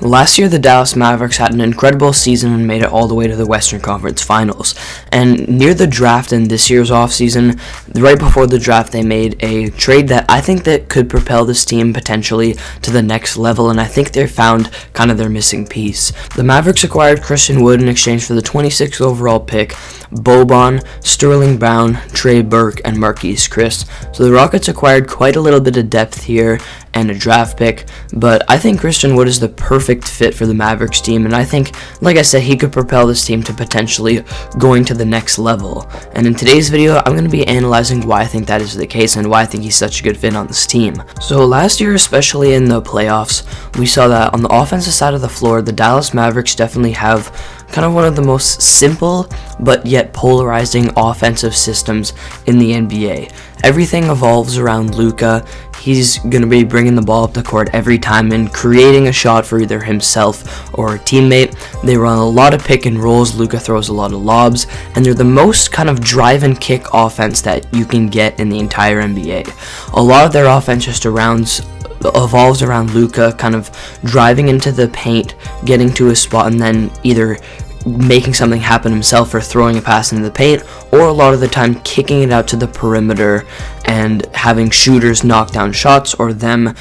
Last year, the Dallas Mavericks had an incredible season and made it all the way to the Western Conference Finals. And near the draft in this year's offseason, right before the draft, they made a trade that I think that could propel this team potentially to the next level, and I think they found kind of their missing piece. The Mavericks acquired Christian Wood in exchange for the 26th overall pick, Boban, Sterling Brown, Trey Burke, and Marquise Chris. So the Rockets acquired quite a little bit of depth here and a draft pick, but I think Christian Wood is the perfect fit for the Mavericks team, and I think, like I said, he could propel this team to potentially going to the next level. And in today's video, I'm going to be analyzing why I think that is the case and why I think he's such a good fit on this team. So last year, especially in the playoffs, we saw that on the offensive side of the floor, the Dallas Mavericks definitely have kind of one of the most simple but yet polarizing offensive systems in the NBA. Everything evolves around Luka. He's going to be bringing the ball up the court every time and creating a shot for either himself or a teammate. They run a lot of pick and rolls. Luka throws a lot of lobs, and they're the most kind of drive and kick offense that you can get in the entire NBA. A lot of their offense just evolves around Luka kind of driving into the paint, getting to a spot, and then either making something happen himself or throwing a pass into the paint, or a lot of the time kicking it out to the perimeter and having shooters knock down shots or them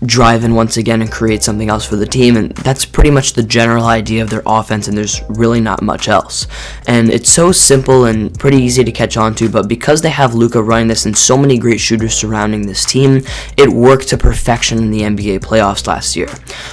drive in once again and create something else for the team. And that's pretty much the general idea of their offense, and there's really not much else. And it's so simple and pretty easy to catch on to, but because they have Luka running this and so many great shooters surrounding this team, it worked to perfection in the NBA playoffs last year.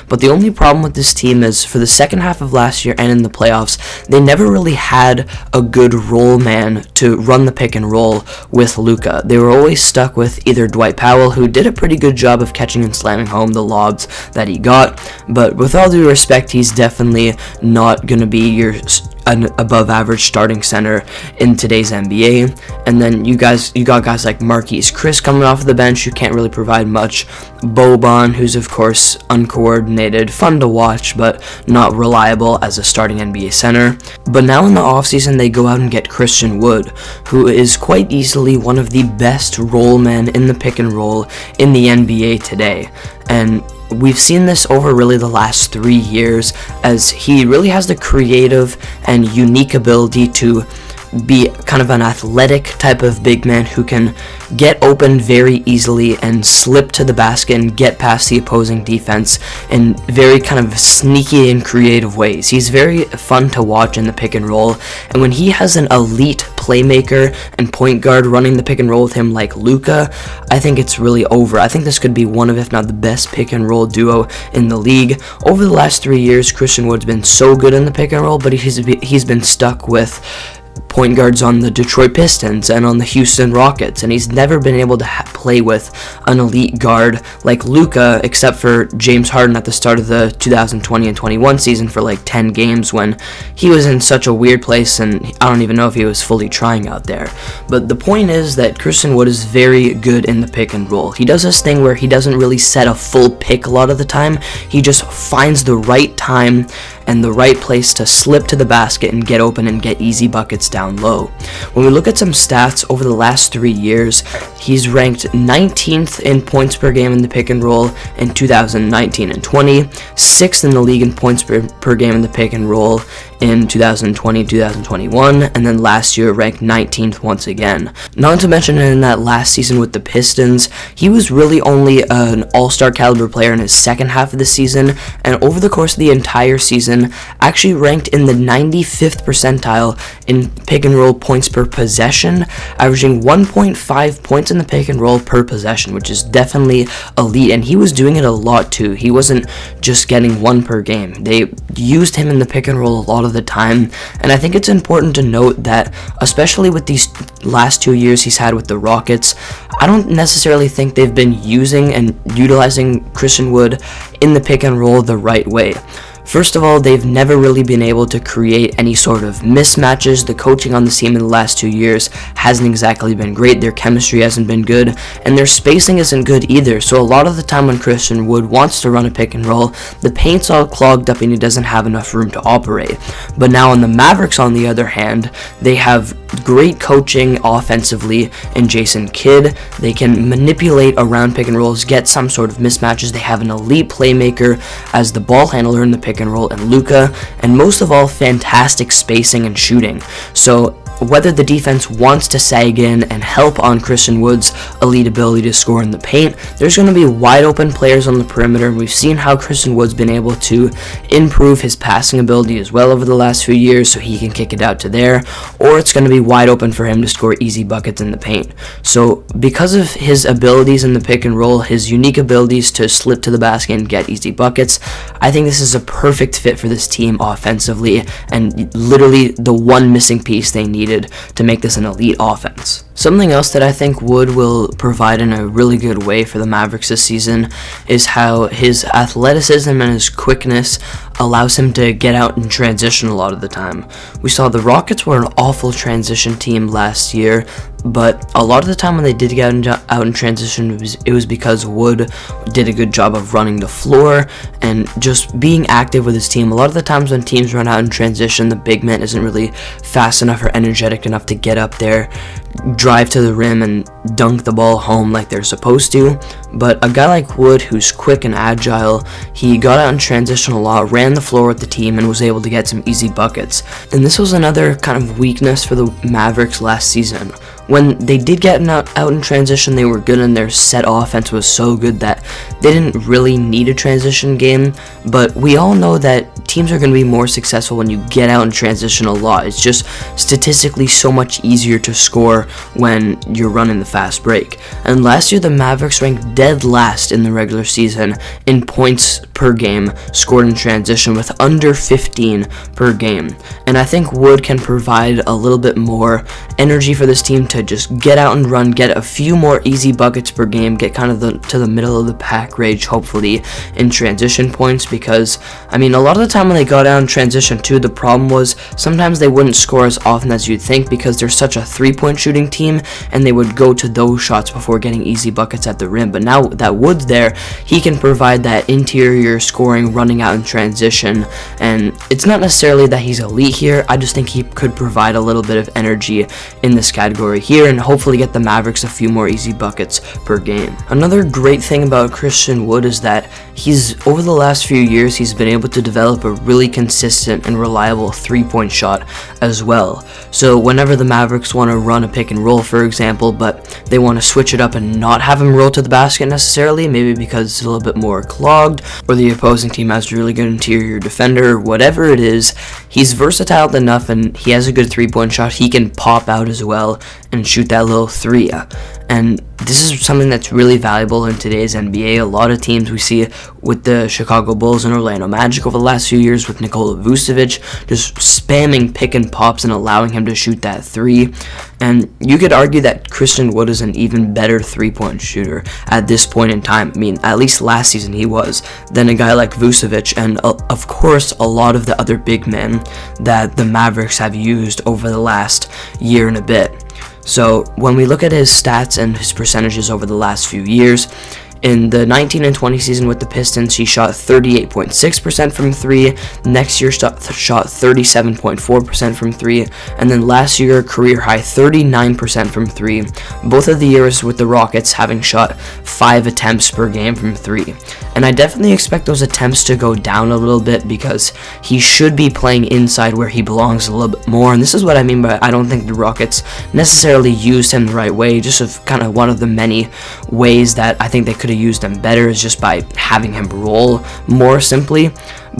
But the only problem with this team is for the second half of last year and in the playoffs, they never really had a good roll man to run the pick and roll with Luka. They were always stuck with either Dwight Powell, who did a pretty good job of catching and slamming home the lobs that he got, but with all due respect, he's definitely not going to be your above average starting center in today's NBA. And then you got guys like Marquise Chris coming off the bench who can't really provide much. Boban, who's of course uncoordinated, fun to watch, but not reliable as a starting NBA center. But now in the offseason, they go out and get Christian Wood, who is quite easily one of the best roll men in the pick and roll in the NBA today. And we've seen this over really the last 3 years, as he really has the creative and unique ability to be kind of an athletic type of big man who can get open very easily and slip to the basket and get past the opposing defense in very kind of sneaky and creative ways. He's very fun to watch in the pick and roll, and when he has an elite playmaker and point guard running the pick and roll with him like Luka, I think it's really over. I think this could be one of, if not the best pick and roll duo in the league. Over the last 3 years, Christian Wood's been so good in the pick and roll, but he's been stuck with point guards on the Detroit Pistons and on the Houston Rockets, and he's never been able to play with an elite guard like Luka, except for James Harden at the start of the 2020 and 21 season for like 10 games when he was in such a weird place, and I don't even know if he was fully trying out there. But the point is that Christian Wood is very good in the pick and roll. He does this thing where he doesn't really set a full pick a lot of the time. He just finds the right time and the right place to slip to the basket and get open and get easy buckets down low. When we look at some stats over the last 3 years, he's ranked 19th in points per game in the pick and roll in 2019 and 20, 6th in the league in points per game in the pick and roll in 2020 and 2021, and then last year ranked 19th once again. Not to mention in that last season with the Pistons, he was really only an all-star caliber player in his second half of the season, and over the course of the entire season, actually ranked in the 95th percentile in pick and roll points per possession, averaging 1.5 points in the pick and roll per possession, which is definitely elite, and he was doing it a lot too. He wasn't just getting one per game. They used him in the pick and roll a lot of the time, and I think it's important to note that, especially with these last 2 years he's had with the Rockets, I don't necessarily think they've been using and utilizing Christian Wood in the pick and roll the right way. First of all, they've never really been able to create any sort of mismatches. The coaching on the team in the last 2 years hasn't exactly been great. Their chemistry hasn't been good, and their spacing isn't good either. So a lot of the time when Christian Wood wants to run a pick and roll, the paint's all clogged up and he doesn't have enough room to operate. But now on the Mavericks, on the other hand, they have great coaching offensively in Jason Kidd. They can manipulate around pick and rolls, get some sort of mismatches. They have an elite playmaker as the ball handler in the pick and roll in Luka, and most of all, fantastic spacing and shooting. So whether the defense wants to sag in and help on Christian Wood's elite ability to score in the paint, there's going to be wide open players on the perimeter. We've seen how Christian Wood's been able to improve his passing ability as well over the last few years, so he can kick it out to there, or it's going to be wide open for him to score easy buckets in the paint. So because of his abilities in the pick and roll, his unique abilities to slip to the basket and get easy buckets, I think this is a perfect fit for this team offensively, and literally the one missing piece they needed to make this an elite offense. Something else that I think Wood will provide in a really good way for the Mavericks this season is how his athleticism and his quickness allows him to get out and transition a lot of the time. We saw the Rockets were an awful transition team last year, but a lot of the time when they did get out in transition, it was because Wood did a good job of running the floor and just being active with his team. A lot of the times when teams run out in transition, the big man isn't really fast enough or energetic enough to get up there, drive to the rim, and dunk the ball home like they're supposed to. But a guy like Wood, who's quick and agile, he got out in transition a lot, ran the floor with the team, and was able to get some easy buckets. And this was another kind of weakness for the Mavericks last season. When they did get out in transition, they were good, and their set offense was so good that they didn't really need a transition game. But we all know that teams are going to be more successful when you get out in transition a lot. It's just statistically so much easier to score when you're running the fast break. And last year, the Mavericks ranked dead last in the regular season in points per game scored in transition, with under 15 per game. And I think Wood can provide a little bit more energy for this team to just get out and run, get a few more easy buckets per game, get kind of to the middle of the pack range, hopefully, in transition points. Because, I mean, a lot of the time when they got out in transition too, the problem was sometimes they wouldn't score as often as you'd think because they're such a three-point shooting team, and they would go to those shots before getting easy buckets at the rim. But now that Wood's there, he can provide that interior scoring, running out in transition, and it's not necessarily that he's elite here. I just think he could provide a little bit of energy in this category here and hopefully get the Mavericks a few more easy buckets per game. Another great thing about Christian Wood is that over the last few years, he's been able to develop a really consistent and reliable three-point shot as well. So whenever the Mavericks want to run a pick and roll, for example, but they want to switch it up and not have him roll to the basket necessarily, maybe because it's a little bit more clogged, or the opposing team has a really good interior defender, whatever it is, he's versatile enough and he has a good three-point shot. He can pop out as well and shoot that little three. And this is something that's really valuable in today's NBA. A lot of teams we see with the Chicago Bulls and Orlando Magic over the last few years with Nikola Vucevic just spamming pick and pops and allowing him to shoot that three. And you could argue that Christian Wood is an even better three-point shooter at this point in time. I mean, at least last season he was, than a guy like Vucevic and, of course, a lot of the other big men that the Mavericks have used over the last year and a bit. So when we look at his stats and his percentages over the last few years, in the 19 and 20 season with the Pistons, he shot 38.6% from three. Next year, shot 37.4% from three. And then last year, career high 39% from three. Both of the years with the Rockets having shot 5 attempts per game from three. And I definitely expect those attempts to go down a little bit because he should be playing inside where he belongs a little bit more. And this is what I mean by I don't think the Rockets necessarily used him the right way. Just of kind of one of the many ways that I think they could have used him better is just by having him roll more simply.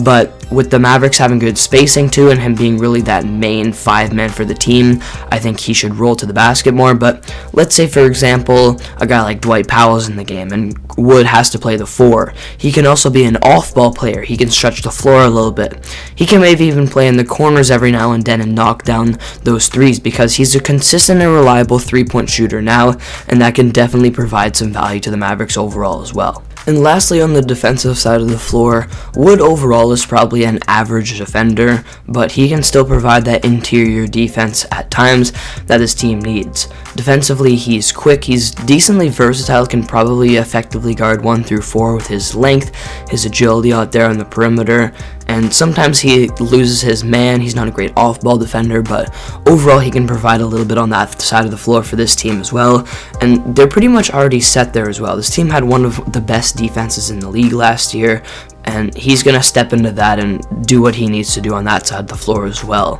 But with the Mavericks having good spacing too and him being really that main five-man for the team, I think he should roll to the basket more. But let's say, for example, a guy like Dwight Powell's in the game and Wood has to play the four. He can also be an off-ball player. He can stretch the floor a little bit. He can maybe even play in the corners every now and then and knock down those threes because he's a consistent and reliable three-point shooter now, and that can definitely provide some value to the Mavericks overall as well. And lastly, on the defensive side of the floor, Wood overall is probably an average defender, but he can still provide that interior defense at times that his team needs. Defensively, he's quick, he's decently versatile, can probably effectively guard 1 through 4 with his length, his agility out there on the perimeter, and sometimes he loses his man. He's not a great off-ball defender, but overall he can provide a little bit on that side of the floor for this team as well, and they're pretty much already set there as well. This team had one of the best defenses in the league last year, and he's going to step into that and do what he needs to do on that side of the floor as well.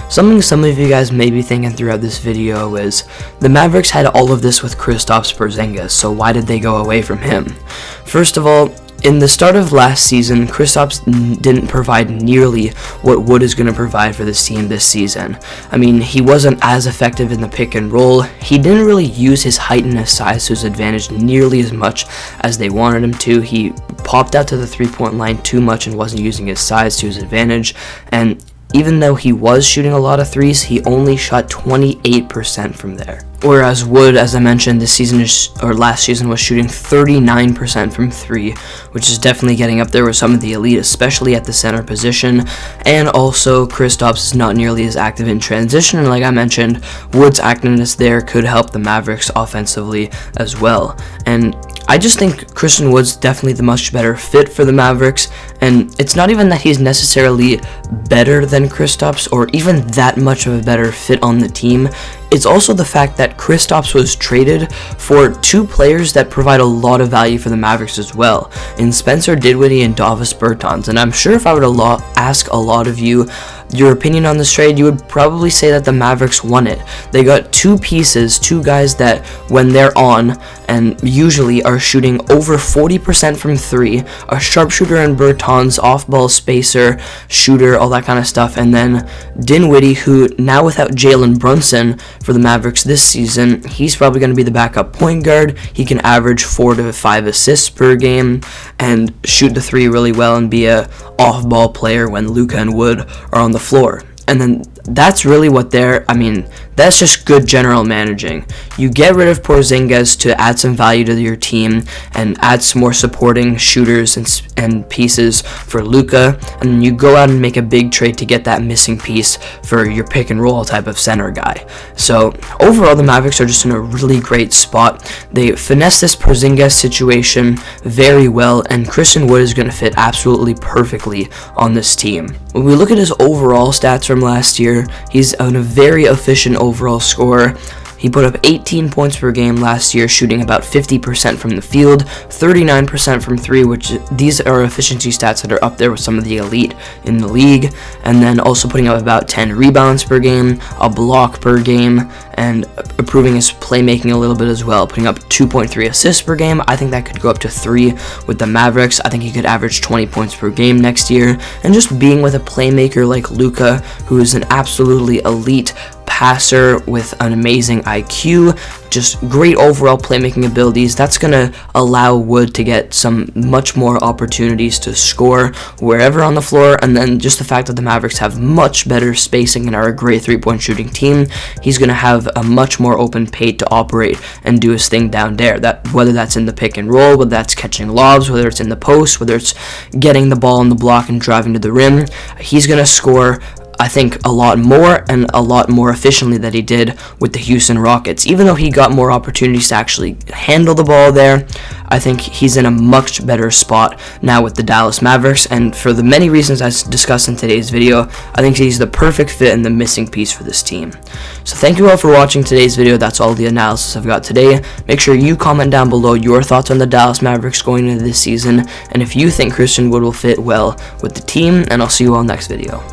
Something some of you guys may be thinking throughout this video is, the Mavericks had all of this with Kristaps Porzingis, so why did they go away from him? First of all, in the start of last season, Kristaps didn't provide nearly what Wood is going to provide for this team this season. I mean, he wasn't as effective in the pick and roll. He didn't really use his height and his size to his advantage nearly as much as they wanted him to. He popped out to the three-point line too much and wasn't using his size to his advantage, and even though he was shooting a lot of threes, he only shot 28% from there. Whereas Wood, as I mentioned, last season was shooting 39% from 3, which is definitely getting up there with some of the elite, especially at the center position. And also, Kristaps is not nearly as active in transition, and like I mentioned, Wood's activeness there could help the Mavericks offensively as well. And I just think Christian Wood's definitely the much better fit for the Mavericks, and it's not even that he's necessarily better than Kristaps or even that much of a better fit on the team. It's also the fact that Kristaps was traded for 2 players that provide a lot of value for the Mavericks as well, in Spencer Dinwiddie and Davis Bertans. And I'm sure if I were to ask a lot of you your opinion on this trade, you would probably say that the Mavericks won it. They got 2 pieces, 2 guys that when they're on and usually are shooting over 40% from 3, a sharpshooter in Bertans, off-ball spacer, shooter, all that kind of stuff, and then Dinwiddie, who now without Jalen Brunson for the Mavericks this season, he's probably going to be the backup point guard. He can average 4 to 5 assists per game and shoot the 3 really well and be a off-ball player when Luka and Wood are on the floor. And then that's really what that's just good general managing. You get rid of Porzingis to add some value to your team and add some more supporting shooters and pieces for Luka, and then you go out and make a big trade to get that missing piece for your pick and roll type of center guy. So overall, the Mavericks are just in a really great spot. They finesse this Porzingis situation very well, and Christian Wood is going to fit absolutely perfectly on this team. When we look at his overall stats from last year, he's a very efficient overall scorer. He put up 18 points per game last year, shooting about 50% from the field, 39% from 3, which these are efficiency stats that are up there with some of the elite in the league, and then also putting up about 10 rebounds per game, a block per game, and improving his playmaking a little bit as well, putting up 2.3 assists per game. I think that could go up to 3 with the Mavericks. I think he could average 20 points per game next year, and just being with a playmaker like Luka, who is an absolutely elite passer with an amazing IQ, just great overall playmaking abilities, that's going to allow Wood to get some much more opportunities to score wherever on the floor. And then just the fact that the Mavericks have much better spacing and are a great three-point shooting team, he's going to have a much more open paint to operate and do his thing down there, whether that's in the pick and roll, whether that's catching lobs, whether it's in the post, whether it's getting the ball on the block and driving to the rim. He's going to score, I think, a lot more and a lot more efficiently than he did with the Houston Rockets. Even though he got more opportunities to actually handle the ball there, I think he's in a much better spot now with the Dallas Mavericks, and for the many reasons I discussed in today's video, I think he's the perfect fit and the missing piece for this team. So thank you all for watching today's video. That's all the analysis I've got today. Make sure you comment down below your thoughts on the Dallas Mavericks going into this season, and if you think Christian Wood will fit well with the team, and I'll see you all next video.